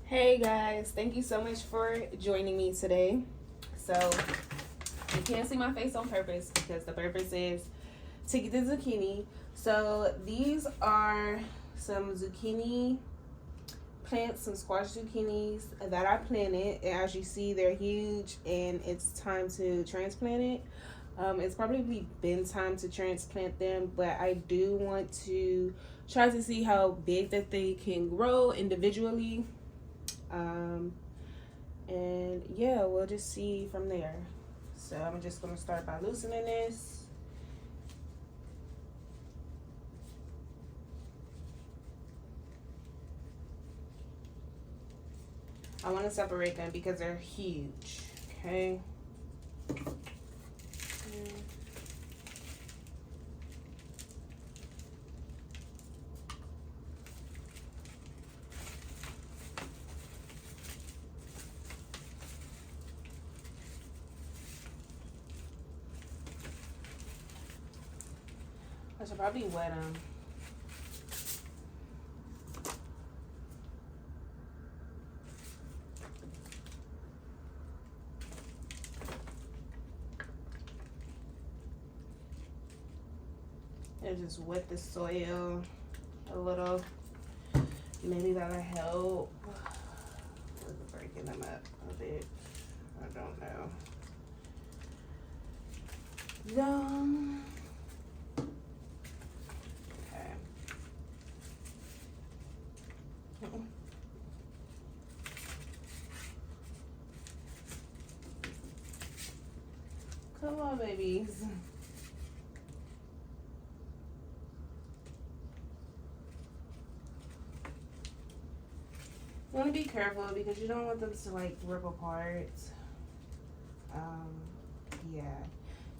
Hey guys, thank you so much for joining me today. So, you can't see my face on purpose because the purpose is to get the zucchini. So, these are some zucchini plants, some squash zucchinis that I planted. As you see, they're huge and it's time to transplant it. It's probably been time to transplant them, but I do want to try to see how big that they can grow individually. Um, and yeah, we'll just see from there. So I'm just gonna start by loosening this. I want to separate them because they're huge. Okay. I should probably wet them. And just wet the soil a little. Maybe that'll help with breaking them up a bit. I don't know. Okay. Come on, babies. You want to be careful because you don't want them to like rip apart. Yeah.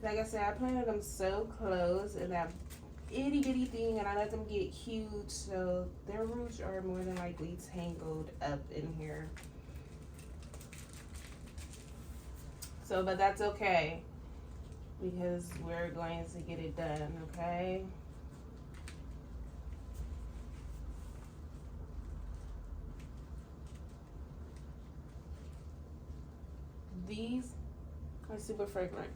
Like I said, I planted them so close in that itty bitty thing, and I let them get huge, so their roots are more than likely tangled up in here. So, but that's okay because we're going to get it done, okay? These are super fragrant.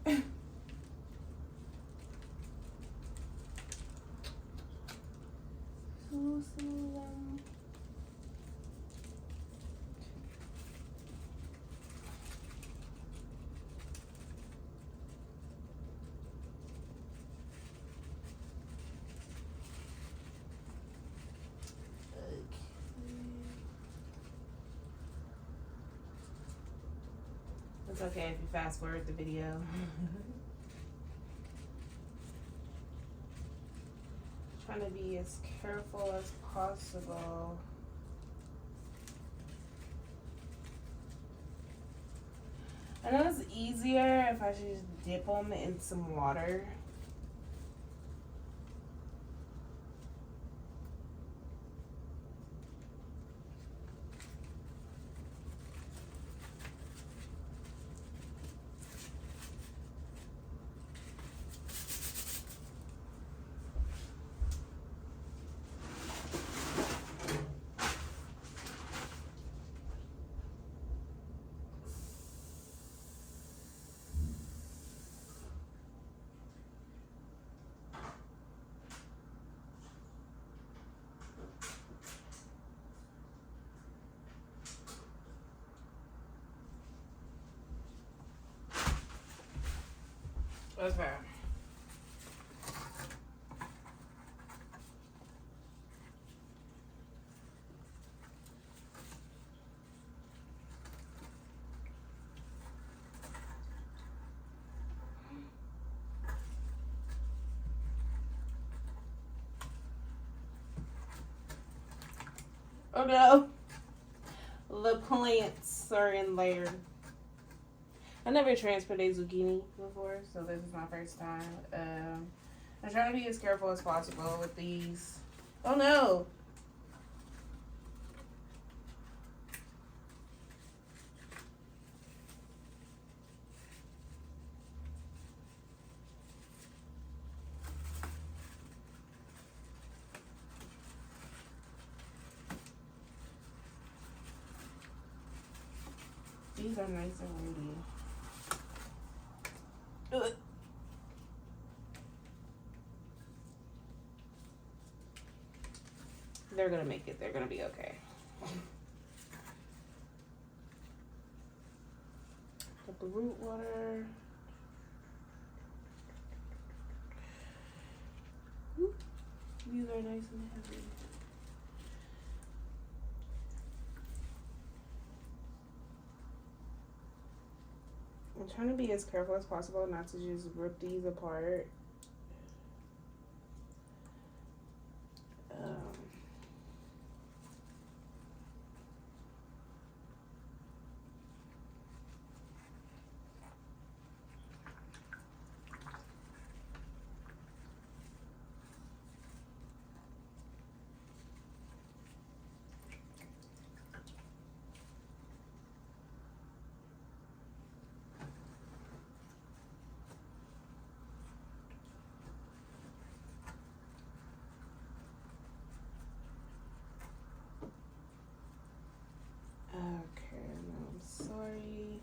It's okay if you fast forward the video. Trying to be as careful as possible. I know it's easier if I just dip them in some water. That's fair. Oh no, the plants are in there. I never transplanted zucchini before, so this is my first time. I'm trying to be as careful as possible with these. Oh no! These are nice and rooty. Ugh. They're gonna make it. They're gonna be okay. Put the root water. These are nice and heavy. I'm trying to be as careful as possible not to just rip these apart. Okay, no, I'm sorry.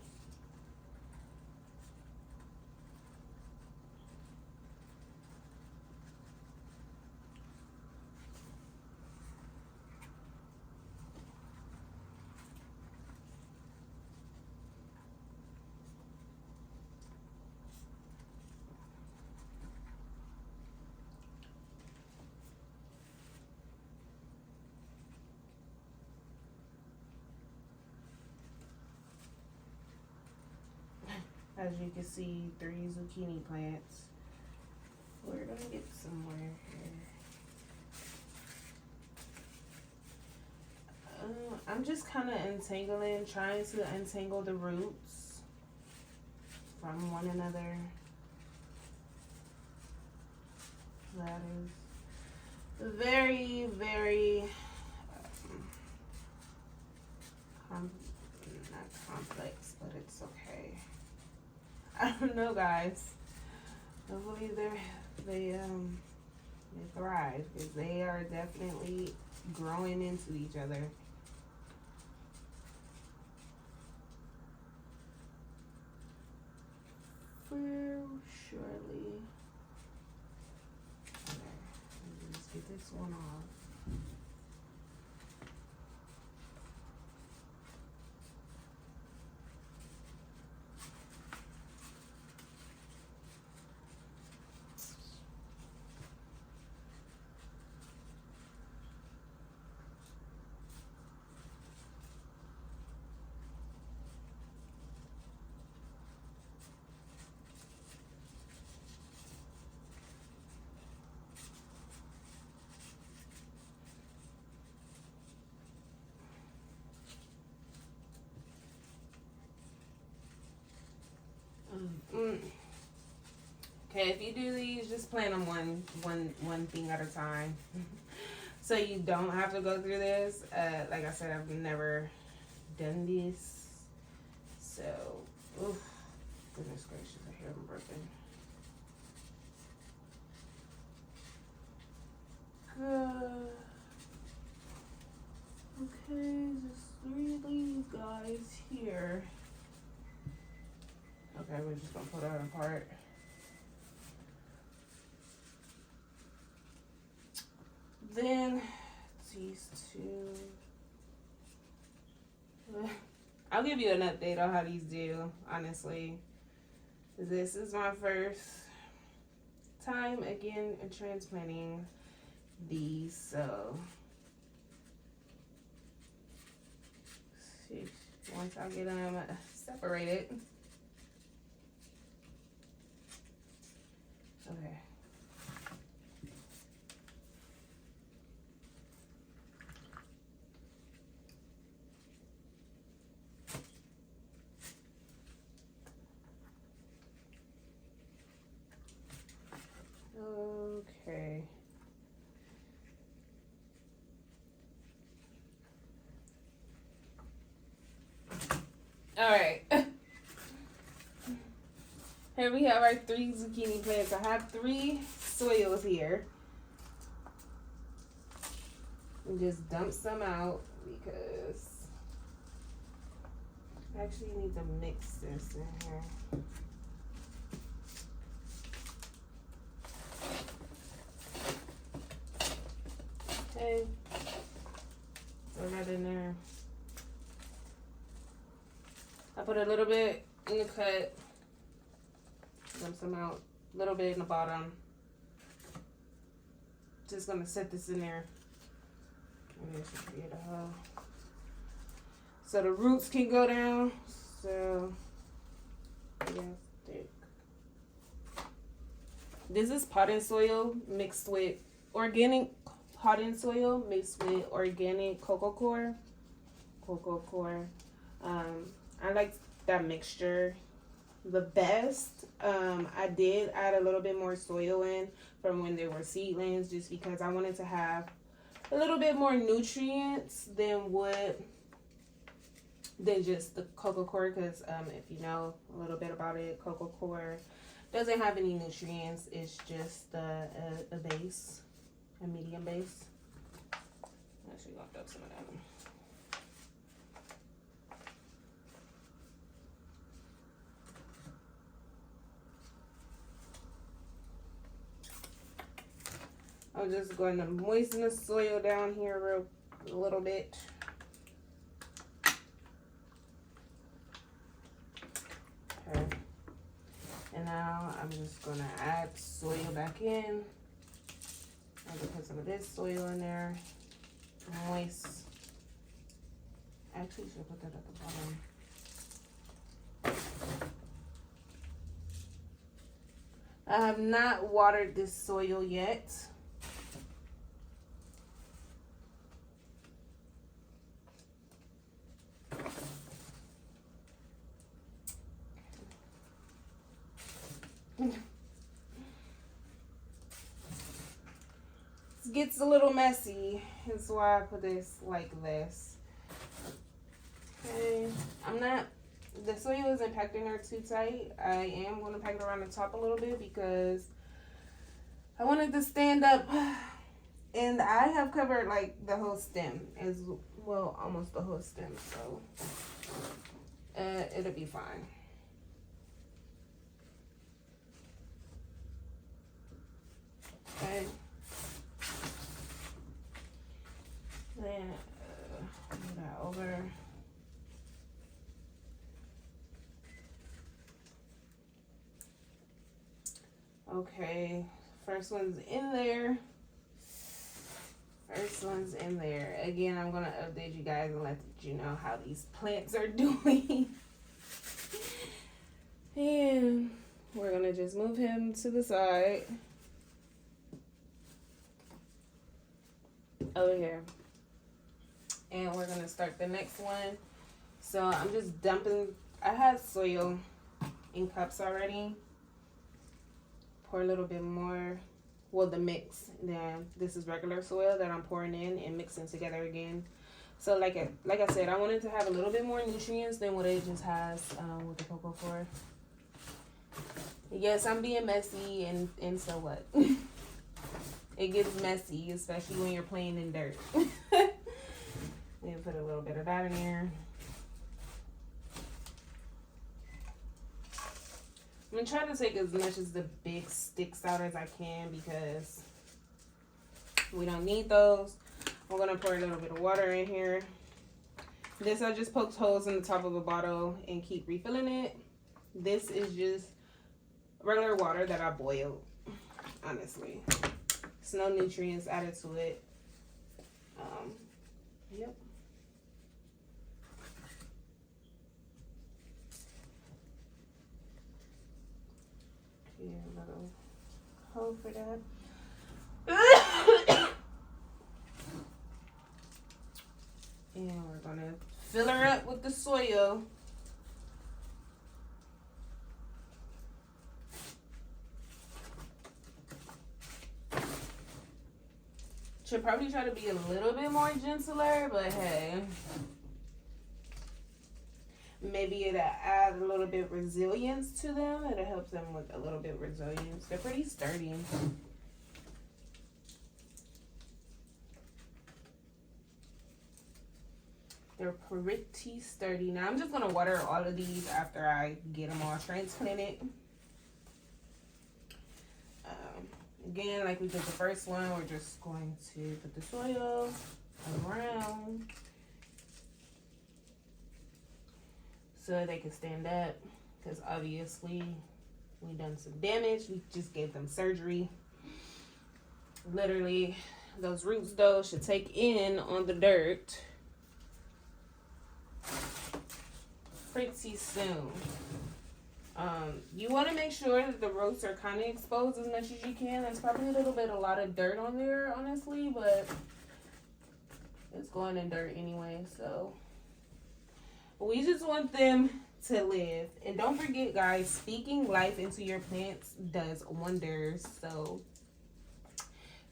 As you can see, 3 zucchini plants. We're gonna get somewhere here. I'm just kind of trying to untangle the roots from one another. That is very, very not complex, but it's okay. I don't know, guys. Hopefully they thrive, because they are definitely growing into each other. Surely. Okay, let's get this one off. Okay, if you do these, just plan them one thing at a time, so you don't have to go through this. Like I said, I've never done this, so oof, goodness gracious, I hear them broken. Okay, just 3 of these guys here. Okay, we're just gonna put that apart. Then these 2. I'll give you an update on how these do, honestly. This is my first time again in transplanting these, so once I get them separated. Okay. Okay. All right. Here we have our 3 zucchini plants. I have 3 soils here. And just dump some out because I actually need to mix this in here. Okay, throw that in there. I put a little bit in the cut, dump some out, a little bit in the bottom. Just gonna set this in there. And this should be a hole. So the roots can go down. So yeah, thick. This is potting soil mixed with organic potting soil mixed with organic cocoa coir. I like that mixture the best. I did add a little bit more soil in from when they were seedlings, just because I wanted to have a little bit more nutrients than just the cocoa coir, because if you know a little bit about it, cocoa coir doesn't have any nutrients. It's just a base, a medium base. Actually, locked up some of that. I'm just going to moisten the soil down here a little bit. Okay. And now I'm just going to add soil back in. I'm going to put some of this soil in there. Moist. Actually, should put that at the bottom. I have not watered this soil yet. It gets a little messy. That's why I put this like this. Okay, the soil isn't packed in there too tight. I am going to pack it around the top a little bit because I wanted to stand up, and I have covered like the whole stem as well, almost the whole stem, so it'll be fine. Okay. Then move that over. Okay, first one's in there. Again, I'm gonna update you guys and let you know how these plants are doing. And we're gonna just move him to the side. Over here. And we're gonna start the next one. So I'm just dumping, I had soil in cups already. Pour a little bit more, well, the mix. Then this is regular soil that I'm pouring in and mixing together again. So like I said, I wanted to have a little bit more nutrients than what it just has with the cocoa coir. Yes, I'm being messy, and so what? It gets messy, especially when you're playing in dirt. Then put a little bit of that in there. I'm going to try to take as much as the big sticks out as I can because we don't need those. I'm going to pour a little bit of water in here. This, I just poked holes in the top of a bottle and keep refilling it. This is just regular water that I boiled, honestly. There's no nutrients added to it. Yep. A little hole for that. And we're gonna fill her up with the soil. Should probably try to be a little bit more gentler, but hey. Maybe it'll add a little bit of resilience to them. It'll help them with a little bit of resilience. They're pretty sturdy. They're pretty sturdy. Now I'm just gonna water all of these after I get them all transplanted. Again, like we did the first one, we're just going to put the soil around so they can stand up, because obviously we done some damage. We just gave them surgery. Literally, those roots though should take in on the dirt pretty soon. You want to make sure that the roots are kind of exposed as much as you can. There's probably a lot of dirt on there, honestly, but it's going in dirt anyway, so we just want them to live. And don't forget, guys, speaking life into your plants does wonders. So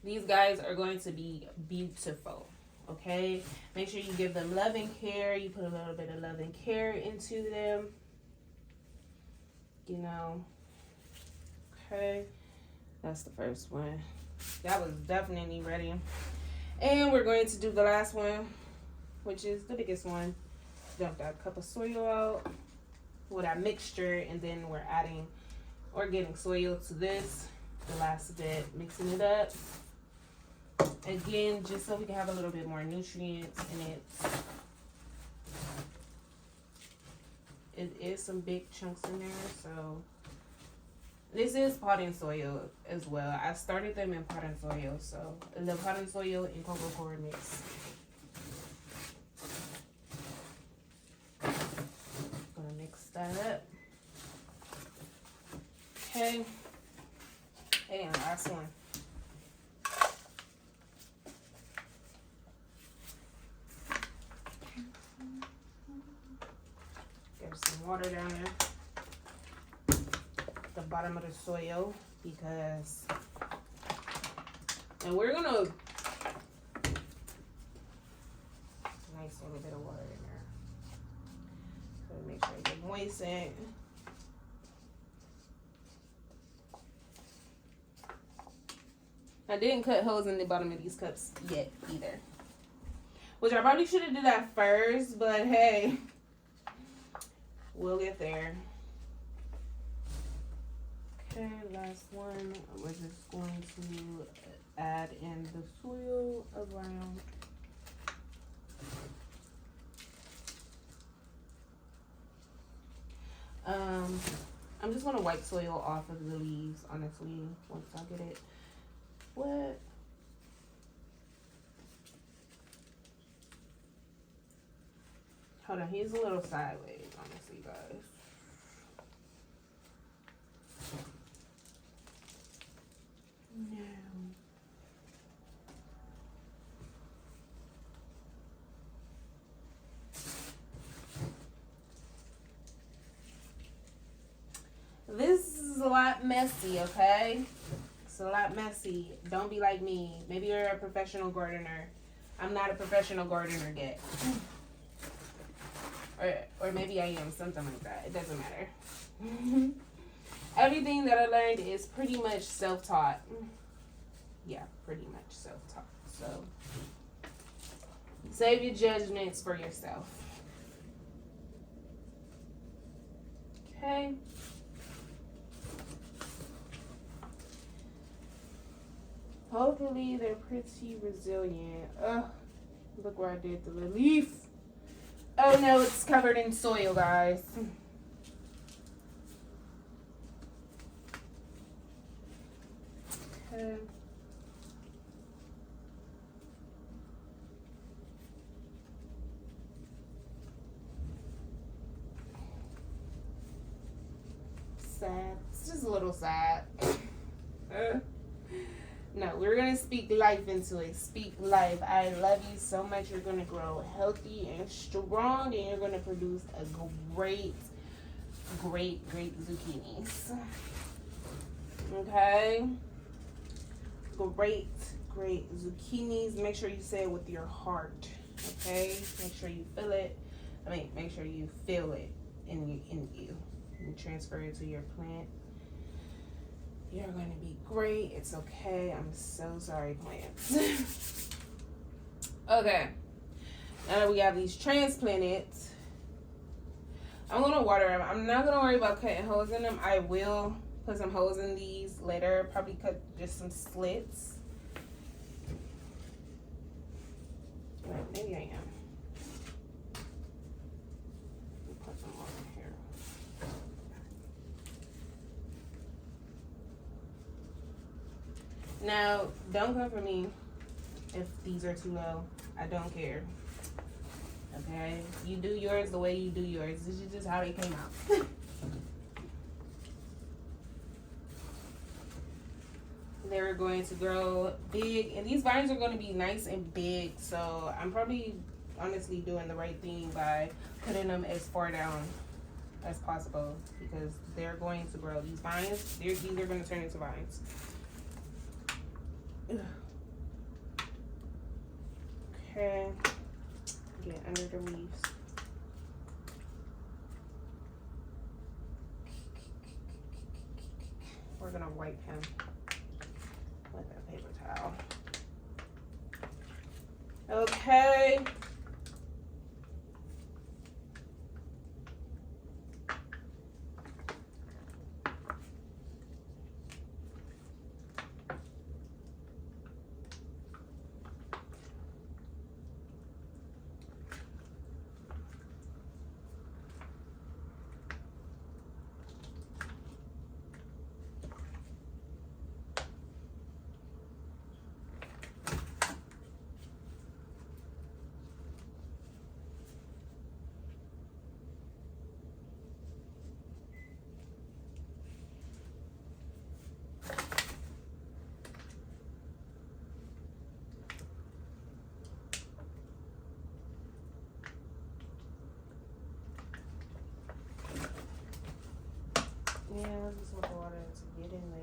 these guys are going to be beautiful, okay? Make sure you give them love and care. You put a little bit of love and care into them, you know. Okay, that's the first one. That was definitely ready. And we're going to do the last one, which is the biggest one. Dump that cup of soil out with our mixture, and then we're adding organic soil to this, the last bit, mixing it up. Again, just so we can have a little bit more nutrients in it. It is some big chunks in there, so this is potting soil as well. I started them in potting soil, so the potting soil and cocoa coir mix. Gonna mix that up. Okay, and last one. Some water down there, the bottom of the soil, because, and we're gonna, nice little bit of water in there, so make sure you get moistened. I didn't cut holes in the bottom of these cups yet either, which I probably should have did that first, but hey, we'll get there. Okay, last one. We're just going to add in the soil around. I'm just gonna wipe soil off of the leaves, honestly, once I get it wet. Hold on, he's a little sideways, honestly, guys. No. This is a lot messy, okay? It's a lot messy. Don't be like me. Maybe you're a professional gardener. I'm not a professional gardener yet. Or maybe I am, something like that. It doesn't matter. Everything that I learned is pretty much self-taught. Yeah, pretty much self-taught. So save your judgments for yourself. Okay. Hopefully they're pretty resilient. Ugh, look where I did the leaf. Oh no, it's covered in soil, guys. Okay. Sad. It's just a little sad. No, we're going to speak life into it. Speak life. I love you so much. You're going to grow healthy and strong, and you're going to produce a great zucchinis. Okay? Great zucchinis. Make sure you say it with your heart. Okay? Make sure you feel it. Make sure you feel it in you. And transfer it to your plant. You're going to be great. It's okay. I'm so sorry, plants. Okay. Now that we have these transplanted, I'm gonna water them. I'm not gonna worry about cutting holes in them. I will put some holes in these later. Probably cut just some slits. Maybe I am. Put some more in here. Now, don't come for me if these are too low. I don't care. Okay? You do yours the way you do yours. This is just how they came out. They're going to grow big, and these vines are going to be nice and big, so I'm probably honestly doing the right thing by putting them as far down as possible, because they're going to grow. These vines, these are going to turn into vines. Ugh. Okay, get under the leaves. We're gonna wipe him with a paper towel. Okay. Yeah, I just want the water to get in there.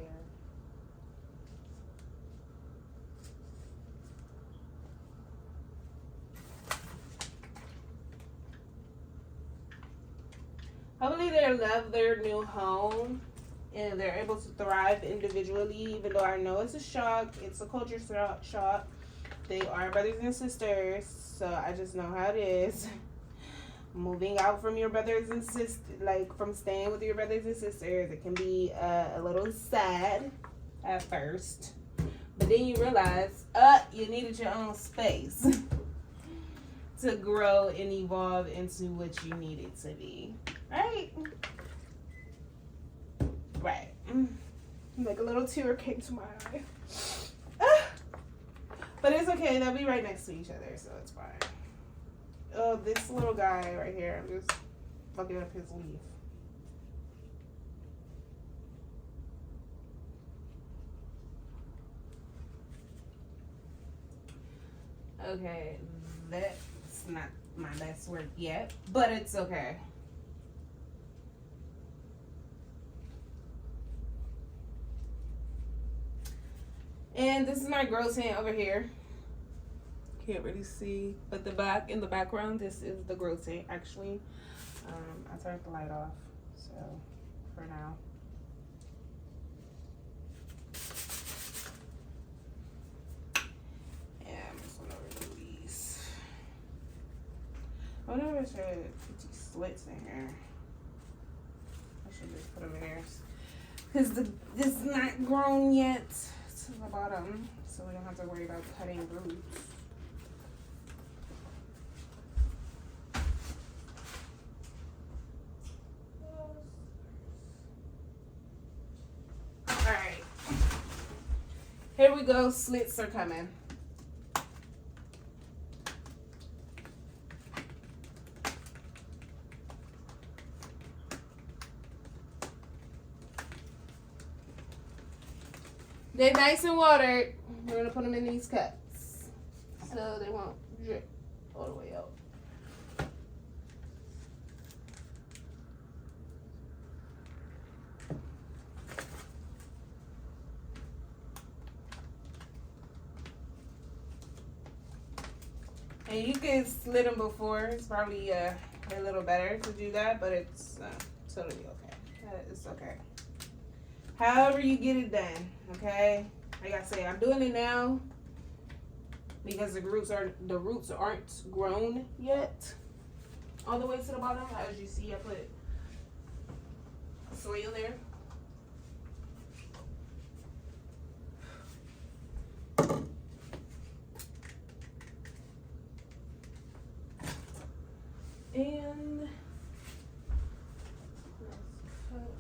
Hopefully they love their new home and they're able to thrive individually, even though I know it's a shock. It's a culture shock. They are brothers and sisters, so I just know how it is. Moving out from your brothers and sisters, like from staying with your brothers and sisters, it can be a little sad at first, but then you realize you needed your own space to grow and evolve into what you need it to be. Right. Like a little tear came to my eye. But it's okay, they'll be right next to each other, so it's fine. Oh, this little guy right here, I'm just fucking up his leaf. Okay, that's not my best work yet, but it's okay. And this is my grow tent over here. Can't really see, but in the background, this is the grow tent actually. I turned the light off, so for now. Yeah, I'm just gonna release. I wonder if I should put these slits in here. I should just put them in here. Because this is not grown yet to the bottom, so we don't have to worry about cutting roots. Alright. Here we go, slits are coming. They're nice and watered. We're gonna put them in these cups so they won't drip all the way out. And you can slit them before. It's probably a little better to do that, but it's totally okay. It's okay. However you get it done, okay? Like I say, I'm doing it now because the roots aren't grown yet all the way to the bottom. As you see, I put soil there. And let's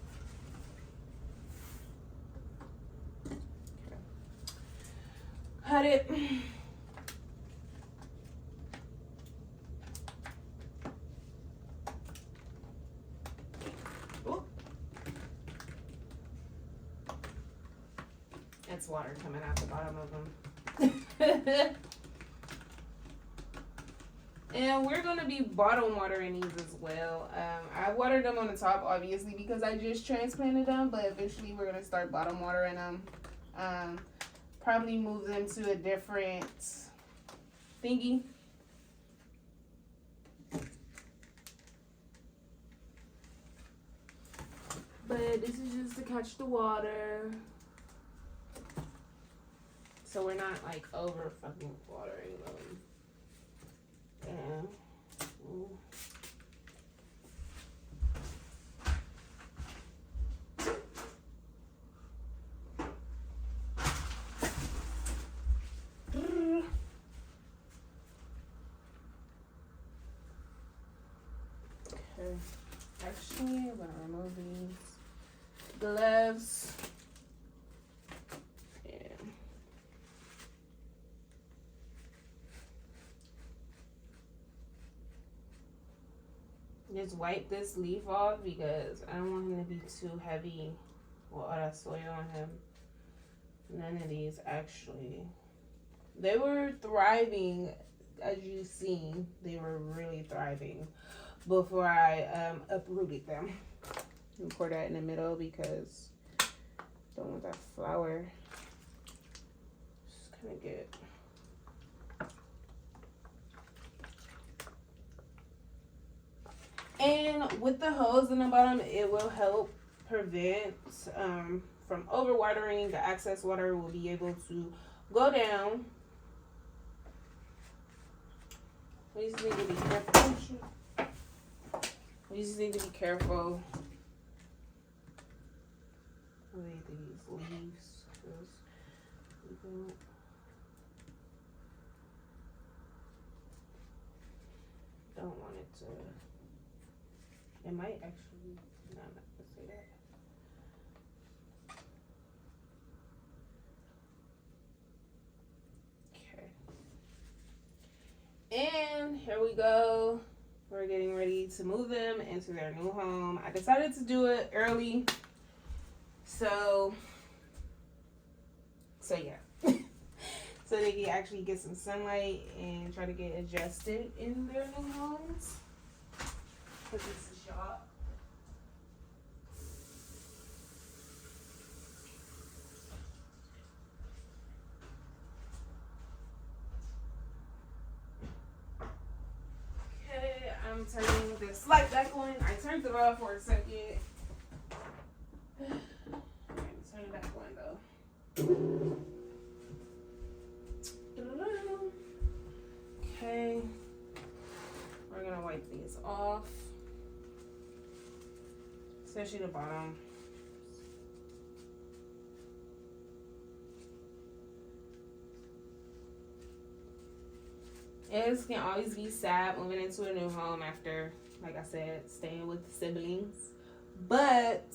cut it. Ooh. That's water coming out the bottom of them. And we're going to be bottom watering these as well. I watered them on the top, obviously, because I just transplanted them. But eventually, we're going to start bottom watering them. Probably move them to a different thingy. But this is just to catch the water. So we're not, like, over fucking watering them. Okay. Actually, I'm gonna remove these gloves. Just wipe this leaf off because I don't want him to be too heavy with all that soil on him. None of these actually. They were thriving, as you've seen. They were really thriving before I uprooted them. And pour that in the middle because I don't want that flour. Just kind of get. And with the hose in the bottom, it will help prevent from overwatering. The excess water will be able to go down. We just need to be careful. We just need to be careful with these leaves. Don't want it to. It might actually, no, I'm not gonna say that. Okay. And here we go. We're getting ready to move them into their new home. I decided to do it early. So yeah. So they can actually get some sunlight and try to get adjusted in their new homes. Because it's a shop. Okay, I'm turning this light back on. I turned it off for a second. I'm turn it back on though. Okay, we're gonna wipe these off. Especially the bottom. It can always be sad moving into a new home after, like I said, staying with siblings. But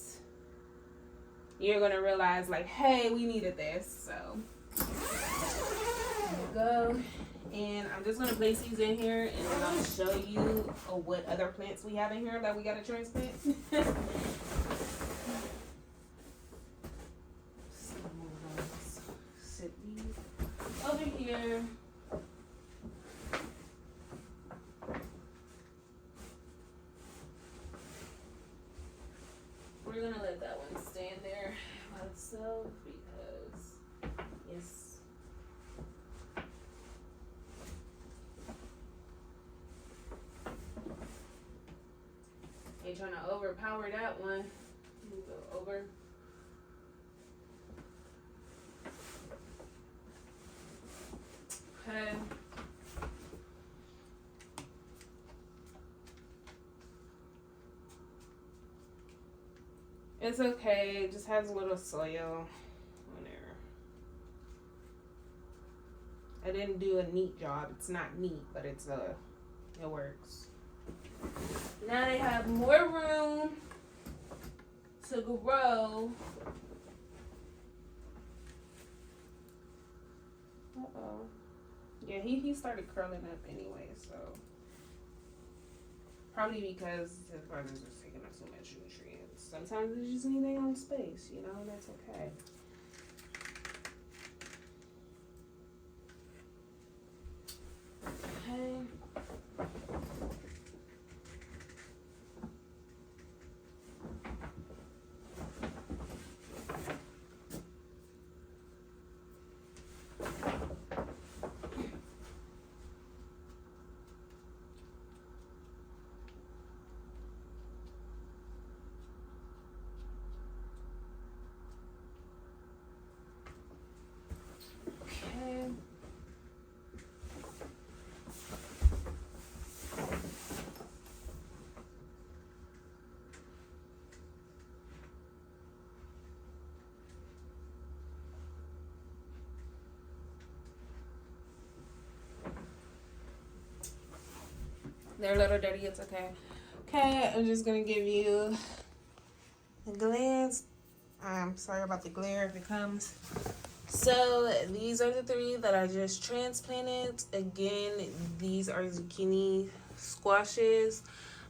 you're gonna realize, like, hey, we needed this. So there we go. And I'm just gonna place these in here, and then I'll show you what other plants we have in here that we gotta transplant. Sit these over here. We're gonna let that one stand there by itself because it's. Ain't trying to overpower that one. Move it over. Okay. It's okay. It just has a little soil on there. I didn't do a neat job. It's not neat, but it works. Now they have more room to grow. Uh-oh. Yeah, he started curling up anyway, so probably because his brother's just taking up so much nutrients. Sometimes they just need their own space, you know, that's okay. Okay. Okay. They're a little dirty, it's okay. Okay, I'm just gonna give you a glance. I'm sorry about the glare if it comes. So these are the 3 that I just transplanted. Again, these are zucchini squashes.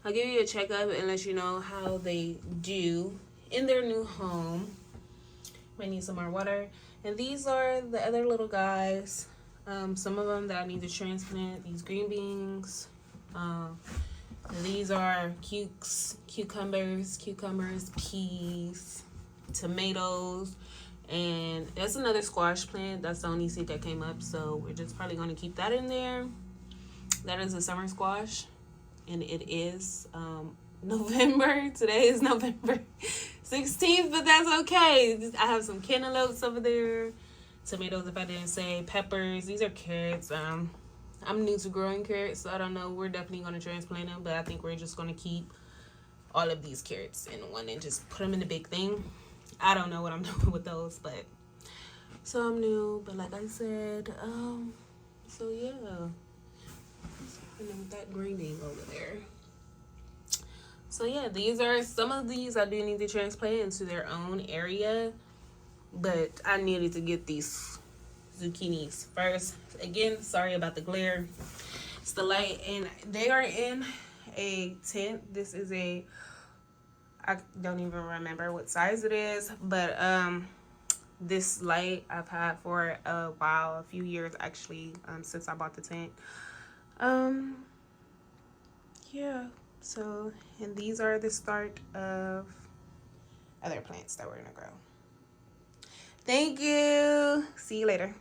I'll give you a checkup and let you know how they do in their new home. Might need some more water. And these are the other little guys. Some of them that I need to transplant. These green beans. These are cucumbers, peas, tomatoes, and that's another squash plant. That's the only seed that came up, so we're just probably going to keep that in there. That is a summer squash, and it is November. Today is November 16th, but that's okay. I have some cantaloupes over there, tomatoes if I didn't say, peppers. These are carrots. I'm new to growing carrots, so I don't know. We're definitely going to transplant them, but I think we're just going to keep all of these carrots in one and just put them in the big thing. I don't know what I'm doing with those, but so I'm new. But like I said, so yeah. And then that green bean over there. So yeah, these are some of these I do need to transplant into their own area, but I needed to get these zucchinis first. Again, sorry about the glare. It's the light, and they are in a tent. This is I don't even remember what size it is, but this light I've had for a while, a few years actually, since I bought the tent. Yeah, so, and these are the start of other plants that we're gonna grow. Thank you. See you later.